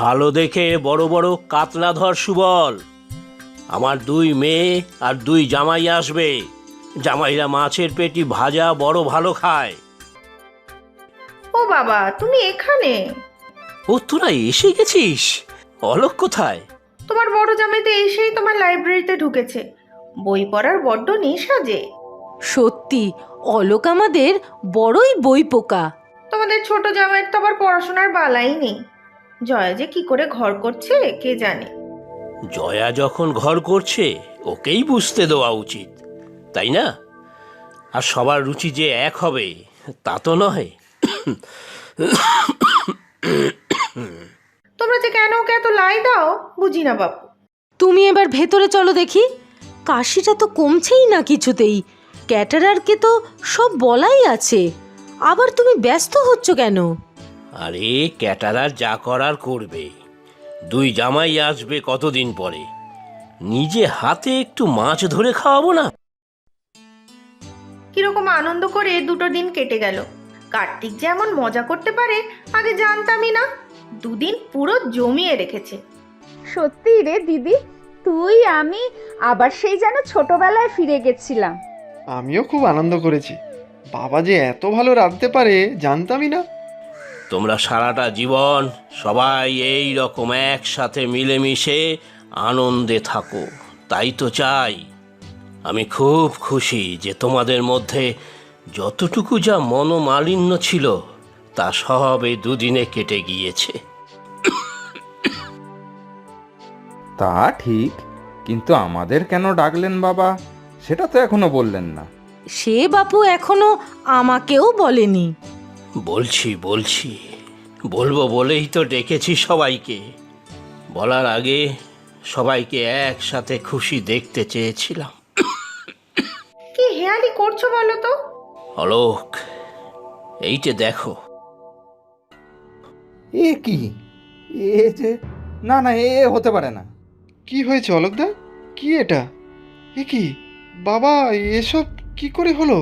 ভালো দেখে বড় বড় কাতলা ধর সুবল। আমার 2 মেয়ে আর 2 জামাই আসবে। জামাইরা মাছের পেটি ভাজা বড় ভালো খায়। ও বাবা, তুমি এখানে? ও তোরা এসে গেছিস? অলোক কোথায়? তোমার বড় জামাই তো এসেই তোমার লাইব্রেরিতে ঢুকেছে। বই পড়ার বড্ড নেশা যে। সত্যি অলোক আমাদের বড়ই বই পোকা। তোমাদের ছোট জামাইয়ের তো আবার পড়াশোনার বালাই নেই। জয়া যে কি করে ঘর করছে কে জানে। জয়া যখন ঘর করছে ওকেই বুঝতে দেওয়া উচিত, তাই না? আর সবার রুচি যে এক হবে তা তো নয়। তোমরা যে কেন ওকে এত লাই দাও বুঝি না বাপু। তুমি এবার ভেতরে চলো দেখি। কাশিটা তো কমছেই না কিছুতেই। ক্যাটারারকে তো সব বলাই আছে, আবার তুমি ব্যস্ত হচ্ছ কেন? আরে ক্যাটারার যা করার করবে। 2 জামাই আসবে কতদিন পরে, নিজে হাতে একটু মাছ ধরে খাওয়াবো না? কিরকম আনন্দ করে 2টো দিন কেটে গেল। কার্তিক যে এমন মজা করতে পারে আগে জানতামই না। 2 দিন পুরো জমিয়ে রেখেছে। সত্যি রে দিদি, তুই আমি আবার সেই যেন ছোটবেলায় ফিরে গেছিলাম। আমিও খুব আনন্দ করেছি। বাবা যে এত ভালো রাঁধতে পারে জানতামই না। তোমরা সারাটা জীবন সবাই এই রকম একসাথে মিলেমিশে আনন্দে থাকো, তাই তো চাই। আমি খুব খুশি যে তোমাদের মধ্যে যতটুকু যা মনোমালিন্য ছিল তা সব এই 2 দিনে কেটে গিয়েছে। তা ঠিক, কিন্তু আমাদের কেন ডাকলেন বাবা সেটা তো এখনো বললেন না। সে বাপু এখনো আমাকেও বলেনি। বলছি বলবো বলেই তো ডেকেছি সবাইকে। বলার আগে সবাইকে একসাথে খুশি দেখতে চেয়েছিলাম। কি হেয়ালি করছো বলো তো? অলোক, এইটে দেখো। এ কি? এ যে না না, এ হতে পারে না। কি হয়েছে অলোকদা? কি এটা? এ কি বাবা, এসব কি করে হলো?